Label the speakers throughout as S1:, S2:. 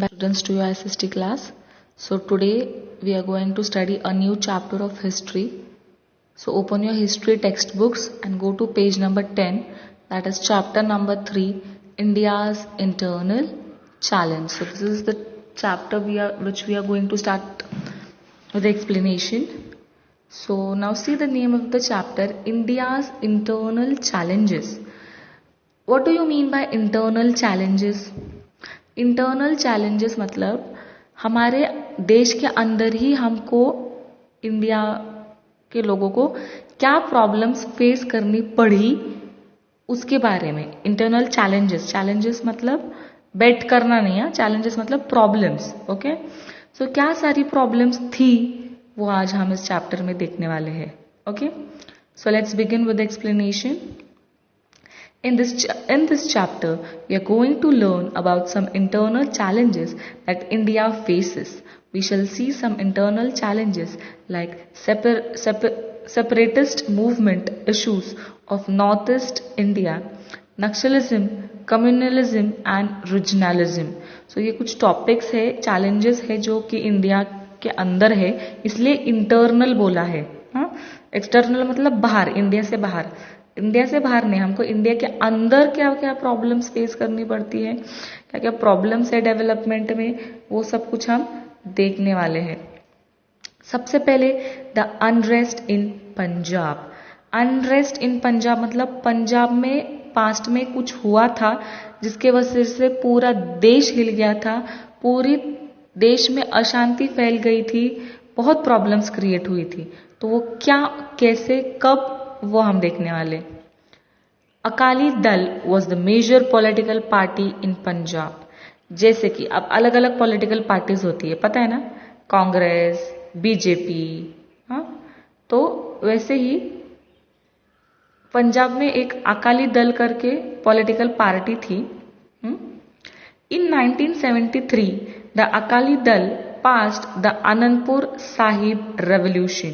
S1: Students to your SST class. So today we are going to study a new chapter of history. So open your history textbooks and go to page number 10, that is chapter number 3, India's internal challenge. So this is the chapter which we are going to start with the explanation. So now see the name of the chapter, India's internal challenges. What do you mean by internal challenges? Internal challenges मतलब हमारे देश के अंदर ही हमको India के लोगों को क्या प्रॉब्लम्स फेस करनी पड़ी उसके बारे में. इंटरनल चैलेंजेस मतलब बेट करना नहीं है, चैलेंजेस मतलब प्रॉब्लम्स. ओके, सो क्या सारी प्रॉब्लम्स थी वो आज हम इस चैप्टर में देखने वाले हैं. Okay, so let's begin with explanation. In this chapter, we are going to learn about some internal challenges that India faces. We shall see some internal challenges like separatist movement issues of Northeast India, Naxalism, communalism and regionalism. So ये कुछ topics है, challenges है जो कि India के अंदर है, इसलिए internal बोला है. एक्सटर्नल मतलब बाहर, इंडिया से बाहर. इंडिया से बाहर नहीं, हमको इंडिया के अंदर क्या क्या प्रॉब्लम्स फेस करनी पड़ती है, क्या क्या प्रॉब्लम्स है डेवलपमेंट में, वो सब कुछ हम देखने वाले हैं. सबसे पहले the unrest in Punjab. Unrest इन पंजाब मतलब पंजाब में पास्ट में कुछ हुआ था जिसके वजह से पूरा देश हिल गया था, पूरी देश में अशांति फैल गई थी, बहुत प्रॉब्लम्स क्रिएट हुई थी. तो वो क्या, कैसे, कब, वो हम देखने वाले. Akali Dal was the major political party in Punjab. जैसे कि अब अलग अलग पॉलिटिकल पार्टीज होती है, पता है ना, कांग्रेस, बीजेपी. तो वैसे ही पंजाब में एक अकाली दल करके पॉलिटिकल पार्टी थी. इन 1973 the Akali Dal passed the Anandpur Sahib revolution.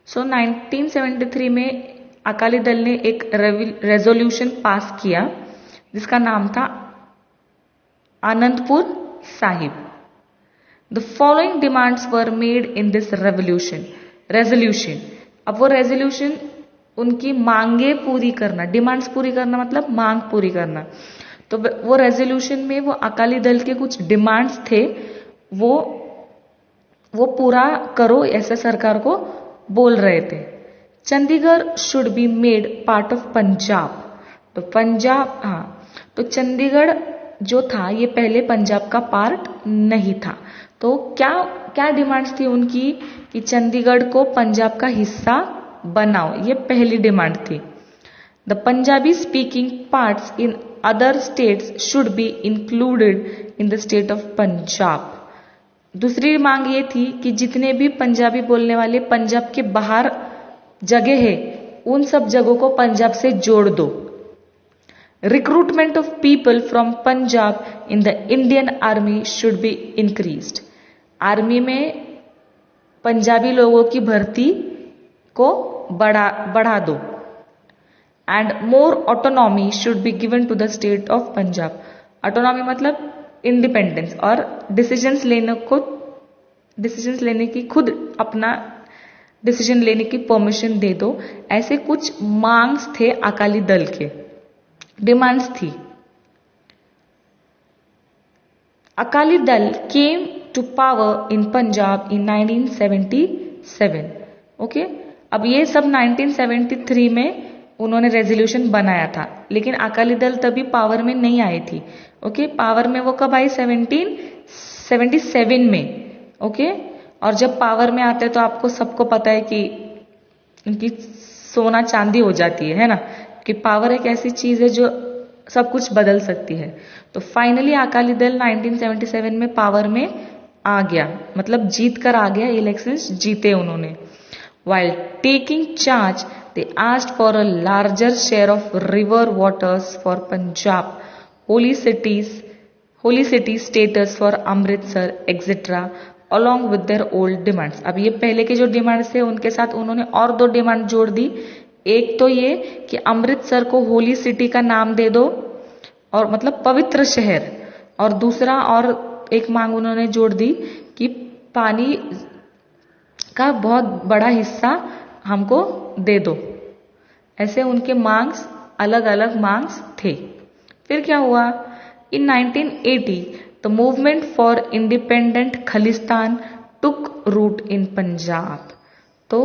S1: So 1973 में अकाली दल ने एक रेजोल्यूशन पास किया जिसका नाम था Anandpur Sahib. The following demands were made in this resolution. अब वो रेजोल्यूशन उनकी मांगे पूरी करना, डिमांड्स पूरी करना मतलब मांग पूरी करना. तो वो रेजोल्यूशन में वो अकाली दल के कुछ डिमांड्स थे, वो पूरा करो ऐसा सरकार को बोल रहे थे. Chandigarh should be made part of Punjab. तो पंजाब, तो चंडीगढ़ जो था ये पहले पंजाब का पार्ट नहीं था. तो क्या क्या डिमांड्स थी उनकी कि चंडीगढ़ को पंजाब का हिस्सा बनाओ, ये पहली डिमांड थी. The Punjabi speaking parts in other states should be included in the state of Punjab. दूसरी मांग ये थी कि जितने भी पंजाबी बोलने वाले पंजाब के बाहर जगह है उन सब जगहों को पंजाब से जोड़ दो. Recruitment of people from Punjab in the Indian army should be increased. Army में पंजाबी लोगों की भर्ती को बढ़ा दो. And more autonomy should be given to the state of Punjab. Autonomy मतलब इंडिपेंडेंस और डिसीजंस लेने की, खुद अपना डिसीजन लेने की परमिशन दे दो. ऐसे कुछ मांग्स थे अकाली दल के, डिमांड्स थी. Akali Dal came to power in Punjab in 1977. Okay, अब ये सब 1973 में उन्होंने रेजोल्यूशन बनाया था, लेकिन अकाली दल तभी पावर में नहीं आई थी. ओके, पावर में वो कब आई? 1777 में. ओके, और जब पावर में आते हैं तो आपको सबको पता है कि उनकी सोना चांदी हो जाती है ना, कि पावर एक ऐसी चीज है जो सब कुछ बदल सकती है. तो फाइनली अकाली दल 1977 में पावर में आ गया, मतलब जीत कर आ गया, इलेक्शंस जीते उन्होंने. While taking charge, they asked for a larger share of river waters for Punjab, holy city status for Amritsar, etc. along with their old demands. अब ये पहले के जो डिमांड्स थे उनके साथ उन्होंने और दो डिमांड जोड़ दी. एक तो ये कि अमृतसर को होली सिटी का नाम दे दो, और मतलब पवित्र शहर, और दूसरा और एक मांग उन्होंने जोड़ दी कि पानी का बहुत बड़ा हिस्सा हमको दे दो। ऐसे उनके मांग्स अलग अलग मांग्स थे। फिर क्या हुआ? In 1980 the movement for independent Khalistan took root in Punjab. तो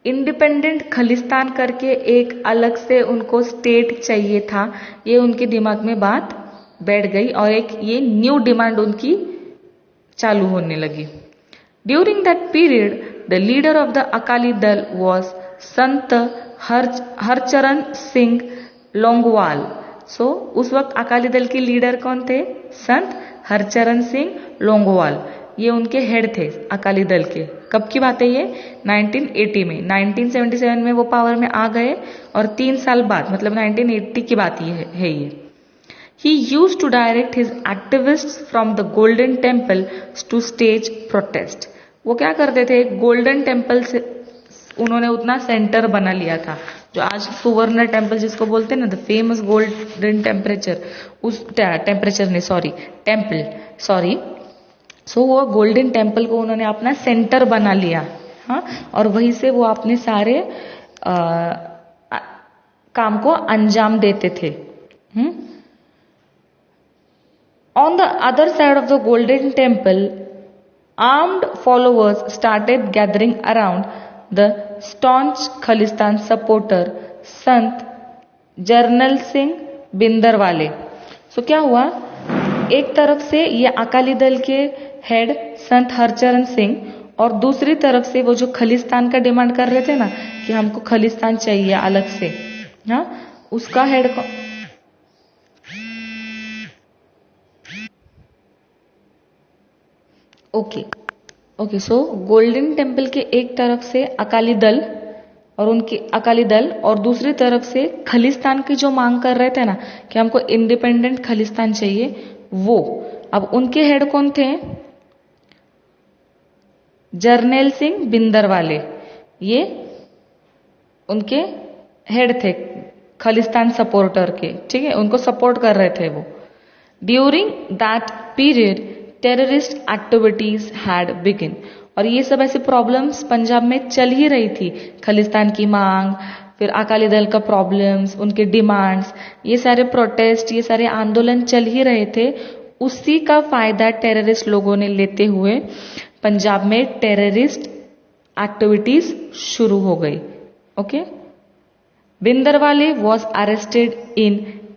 S1: इंडिपेंडेंट खलिस्तान करके एक अलग से उनको स्टेट चाहिए था, ये उनके दिमाग में बात बैठ गई और एक ये न्यू डिमांड उनकी चालू होने लगी। During that period the leader of the Akali Dal was संत हरचरण सिंह लोंगोवाल। सो उस वक्त अकाली दल के लीडर कौन थे? संत हरचरण सिंह लोंगोवाल। ये उनके हेड थे अकाली दल के। कब की बात है ये? 1980 में। 1977 में वो पावर में आ गए और 3 साल बाद मतलब 1980 की बात ये है ये। He used to direct his activists from the Golden Temple to stage protest. वो क्या करते थे? गोल्डन टेम्पल से उन्होंने उतना सेंटर बना लिया था, जो आज सुवर्ण टेम्पल जिसको बोलते हैं ना, द फेमस गोल्डन टेम्पल। सो वो गोल्डन टेम्पल को उन्होंने अपना सेंटर बना लिया। हाँ, और वहीं से वो अपने सारे काम को अंजाम देते थे। On the other side of the Golden Temple, armed followers started gathering around the staunch Khalistan supporter Sant Jarnail Singh बिंदरवाले। सो क्या हुआ? एक तरफ से ये अकाली दल के हेड संत हरचरण सिंह और दूसरी तरफ से वो जो खलिस्तान का डिमांड कर रहे थे ना कि हमको खलिस्तान चाहिए अलग से, हाँ, उसका head okay so golden temple के एक तरफ से अकाली दल और दूसरी तरफ से खलिस्तान की जो मांग कर रहे थे ना कि हमको इंडिपेंडेंट खलिस्तान चाहिए, वो अब उनके हेड कौन थे? जर्नैल सिंह बिंदरवाले। ये उनके हेड थे खलिस्तान सपोर्टर के, ठीक है, उनको सपोर्ट कर रहे थे वो। During that period terrorist activities had begin. और ये सब ऐसे प्रॉब्लम्स पंजाब में चल ही रही थी। खलिस्तान की मांग, फिर अकाली दल का प्रॉब्लम्स, उनके डिमांड्स, ये सारे प्रोटेस्ट, ये सारे आंदोलन चल ही रहे थे। उसी का फायदा टेररिस्ट लोगों ने लेते हुए पंजाब में टेररिस्ट एक्टिविटीज शुरू हो गई। ओके, बिंदरवाले वॉज अरेस्टेड इन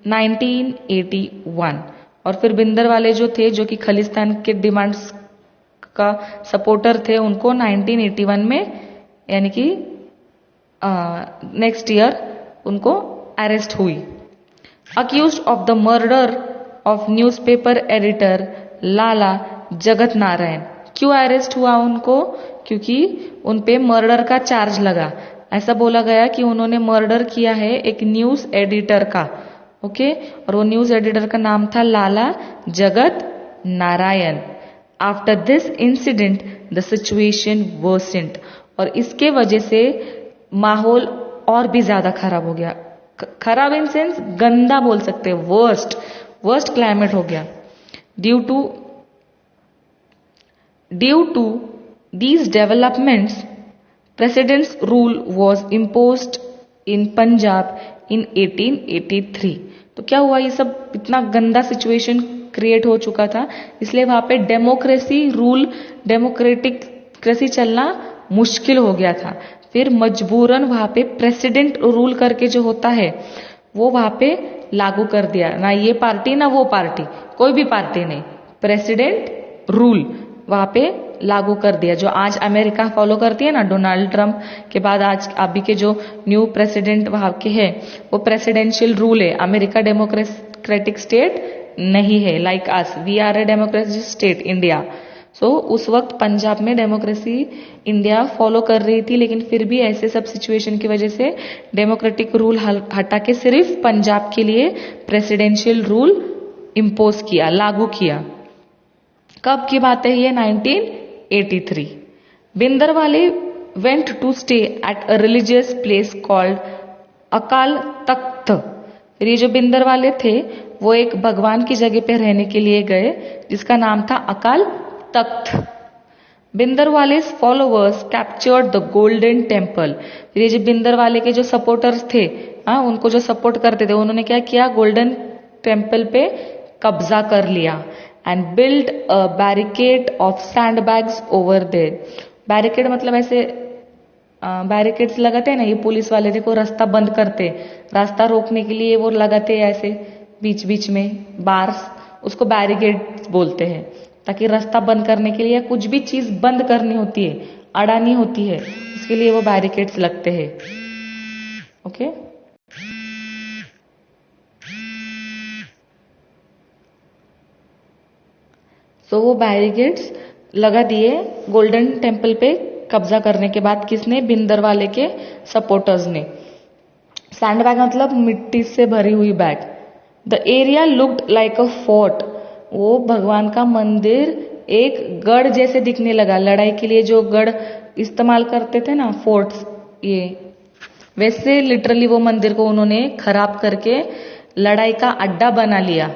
S1: 1981। और फिर बिंदरवाले जो थे, जो कि खलिस्तान के डिमांड्स का सपोर्टर थे, उनको 1981 में यानी कि नेक्स्ट ईयर उनको अरेस्ट हुई। Accused of the murder of newspaper editor Lala Jagat Narayan. क्यों अरेस्ट हुआ उनको? क्योंकि उन पे मर्डर का चार्ज लगा। ऐसा बोला गया कि उन्होंने मर्डर किया है एक न्यूज एडिटर का। ओके, और वो न्यूज एडिटर का नाम था लाला Jagat Narayan. After this incident the situation Versant. और इसके वजह से माहौल और भी ज्यादा खराब हो गया। खराब इन सेंस गंदा बोल सकते हैं, वर्स्ट क्लाइमेट हो गया। Due to these developments president's rule was imposed in Punjab in 1883। तो क्या हुआ? ये सब इतना गंदा सिचुएशन क्रिएट हो चुका था, इसलिए वहां पे डेमोक्रेसी चलना मुश्किल हो गया था। फिर मजबूरन वहां पे प्रेसिडेंट रूल करके जो होता है वो वहां पे लागू कर दिया। ना ये पार्टी ना वो पार्टी, कोई भी पार्टी नहीं, प्रेसिडेंट रूल वहां पे लागू कर दिया। जो आज अमेरिका फॉलो करती है ना, डोनाल्ड ट्रंप के बाद आज अभी के जो न्यू प्रेसिडेंट वहां के है, वो प्रेसिडेंशियल रूल है। अमेरिका डेमोक्रेटिक स्टेट नहीं है, like us, we are a democratic state India. So उस वक्त पंजाब में डेमोक्रेसी इंडिया फॉलो कर रही थी, लेकिन फिर भी ऐसे सब सिचुएशन की वजह से डेमोक्रेटिक रूल हटा के सिर्फ पंजाब के लिए प्रेसिडेंशियल रूल इम्पोज किया, लागू किया। कब की बात है ये? 1983। बिंदरवाले went to stay at a religious place called Akal Takht फिर ये जो बिंदर वाले थे वो एक भगवान की जगह पे रहने के लिए गए जिसका नाम था अकाल तख्त। बिंदर वाले followers captured the golden temple. फिर ये जो बिंदर वाले के जो सपोर्टर्स थे, उनको जो सपोर्ट करते थे, उन्होंने क्या किया, गोल्डन टेम्पल पे कब्जा कर लिया and build a barricade of sandbags over there. Barricade मतलब ऐसे बैरिकेड्स लगाते हैं ना, ये पुलिस वाले देखो रास्ता बंद करते, रास्ता रोकने के लिए वो लगाते हैं ऐसे बीच बीच में बार्स, उसको बैरिकेड बोलते हैं। ताकि रास्ता बंद करने के लिए या कुछ भी चीज बंद करनी होती है, अड़ानी होती है, उसके लिए वो बैरिकेड्स लगते हैं। ओके, सो वो बैरिकेड्स लगा दिए गोल्डन टेम्पल पे कब्जा करने के बाद। किसने? बिंदर वाले के सपोर्टर्स ने। सैंड बैग मतलब मिट्टी से भरी हुई bag. The area looked like a fort. वो भगवान का मंदिर एक गढ़ जैसे दिखने लगा। लड़ाई के लिए जो गढ़ इस्तेमाल करते थे ना, फोर्ट्स, ये वैसे लिटरली वो मंदिर को उन्होंने खराब करके लड़ाई का अड्डा बना लिया।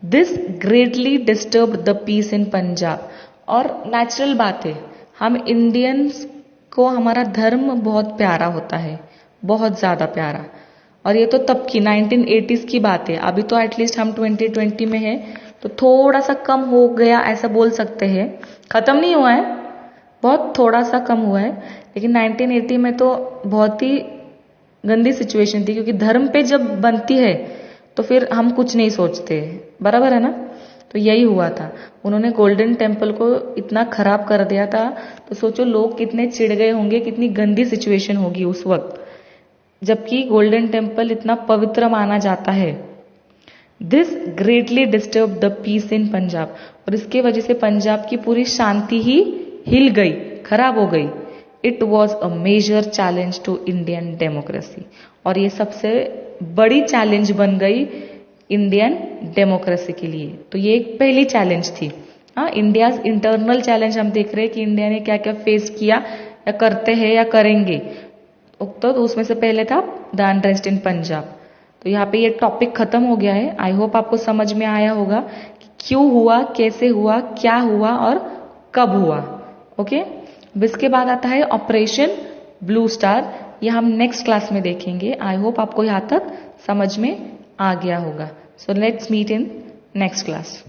S1: This greatly disturb the peace in Punjab. और नेचुरल बात है, हम इंडियंस को हमारा धर्म बहुत प्यारा होता है, बहुत ज्यादा प्यारा। और ये तो तब की 1980s की बात है, अभी तो एटलीस्ट हम 2020 में है तो थोड़ा सा कम हो गया ऐसा बोल सकते हैं। खत्म नहीं हुआ है, बहुत थोड़ा सा कम हुआ है, लेकिन 1980 में तो बहुत ही गंदी सिचुएशन थी, क्योंकि धर्म पे जब बनती है तो फिर हम कुछ नहीं सोचते, बराबर है ना। तो यही हुआ था, उन्होंने गोल्डन टेम्पल को इतना खराब कर दिया था। तो सोचो लोग कितने चिढ़ गए होंगे, कितनी गंदी सिचुएशन होगी उस वक्त, जबकि गोल्डन टेम्पल इतना पवित्र माना जाता है। This greatly disturb the peace in Punjab. और इसके वजह से पंजाब की पूरी शांति ही हिल गई, खराब हो गई। It was a major challenge to Indian democracy. और ये सबसे बड़ी चैलेंज बन गई इंडियन डेमोक्रेसी के लिए। तो ये एक पहली चैलेंज थी। इंडिया इंटरनल चैलेंज हम देख रहे हैं कि इंडिया ने क्या क्या फेस किया या करते हैं या करेंगे। तो उसमें से पहले था द अनरेस्ट इन पंजाब। तो यहाँ पे ये टॉपिक खत्म हो गया है। आई होप आपको समझ में आया होगा कि क्यों हुआ, कैसे हुआ, क्या हुआ और कब हुआ। ओके, इसके बाद आता है ऑपरेशन ब्लू स्टार। ये हम नेक्स्ट क्लास में देखेंगे। आई होप आपको यहाँ तक समझ में आ गया होगा। So let's meet in next class.